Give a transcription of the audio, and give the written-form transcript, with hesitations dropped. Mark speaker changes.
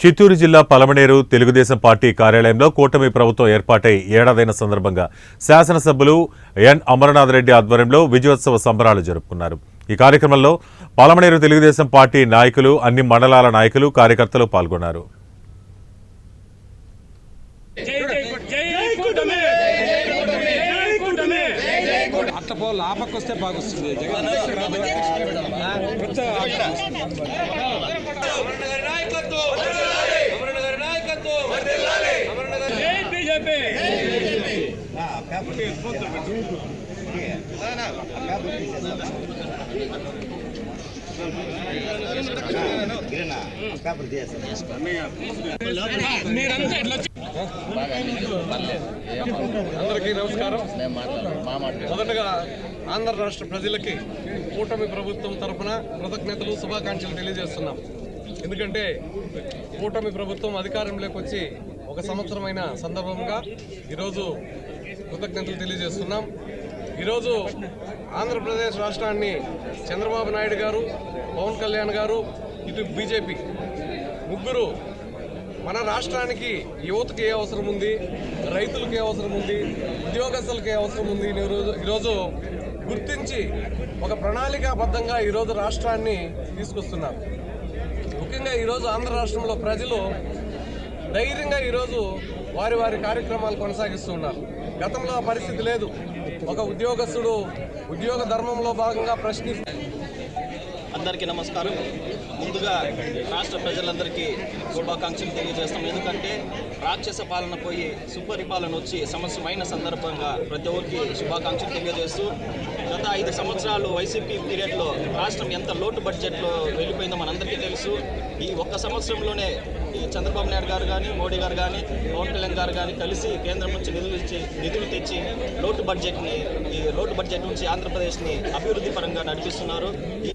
Speaker 1: చిత్తూరు జిల్లా పలమనేరు తెలుగుదేశం పార్టీ కార్యాలయంలో కూటమి ప్రభుత్వం ఏర్పాటై ఏడాదైన సందర్భంగా శాసనసభ్యులు ఎన్ అమరనాథ్ రెడ్డి ఆధ్వర్యంలో విజయోత్సవ సంబరాలు జరుపుకున్నారు. ఈ కార్యక్రమంలో పలమనేరు తెలుగుదేశం పార్టీ నాయకులు, అన్ని మండలాల నాయకులు, కార్యకర్తలు పాల్గొన్నారు.
Speaker 2: అందరికీ నమస్కారం. మొదటగా ఆంధ్ర రాష్ట్ర ప్రజలకి కూటమి ప్రభుత్వం తరఫున కృతజ్ఞతలు, శుభాకాంక్షలు తెలియజేస్తున్నాం. ఎందుకంటే కూటమి ప్రభుత్వం అధికారంలోకి వచ్చి ఒక సంవత్సరమైన సందర్భంగా ఈరోజు కృతజ్ఞతలు తెలియజేస్తున్నాం. ఈరోజు ఆంధ్రప్రదేశ్ రాష్ట్రాన్ని చంద్రబాబు నాయుడు గారు, పవన్ కళ్యాణ్ గారు, ఇటు బీజేపీ ముగ్గురు మన రాష్ట్రానికి యువతకి ఏ అవసరం ఉంది, రైతులకి ఏ అవసరం ఉంది, ఉద్యోగస్తులకి ఏ అవసరం ఉంది ఈరోజు గుర్తించి ఒక ప్రణాళికాబద్ధంగా ఈరోజు రాష్ట్రాన్ని తీసుకొస్తున్నారు. ముఖ్యంగా ఈరోజు ఆంధ్ర రాష్ట్రంలో ప్రజలు ధైర్యంగా ఈరోజు వారి వారి కార్యక్రమాలు కొనసాగిస్తున్నారు. గతంలో ఆ పరిస్థితి లేదు. ఒక ఉద్యోగస్తుడు ఉద్యోగ ధర్మంలో భాగంగా
Speaker 3: అందరికీ నమస్కారం. ముందుగా రాష్ట్ర ప్రజలందరికీ శుభాకాంక్షలు తెలియజేస్తాం. ఎందుకంటే రాక్షస పాలన పోయి సుపరిపాలన వచ్చి సంవత్సరమైన సందర్భంగా ప్రతి ఒక్కరికి శుభాకాంక్షలు తెలియజేస్తూ, గత 5 సంవత్సరాలు వైసీపీ పీరియడ్లో రాష్ట్రం ఎంత లోటు బడ్జెట్లో వెళ్ళిపోయిందో మనందరికీ తెలుసు. ఈ ఒక్క సంవత్సరంలోనే ఈ చంద్రబాబు నాయుడు గారు కానీ, మోడీ గారు కానీ, పవన్ కళ్యాణ్ గారు కానీ కలిసి కేంద్రం నుంచి నిధులు తెచ్చి ఈ లోటు బడ్జెట్ నుంచి ఆంధ్రప్రదేశ్ని అభివృద్ధి పరంగా నడిపిస్తున్నారు. ఈ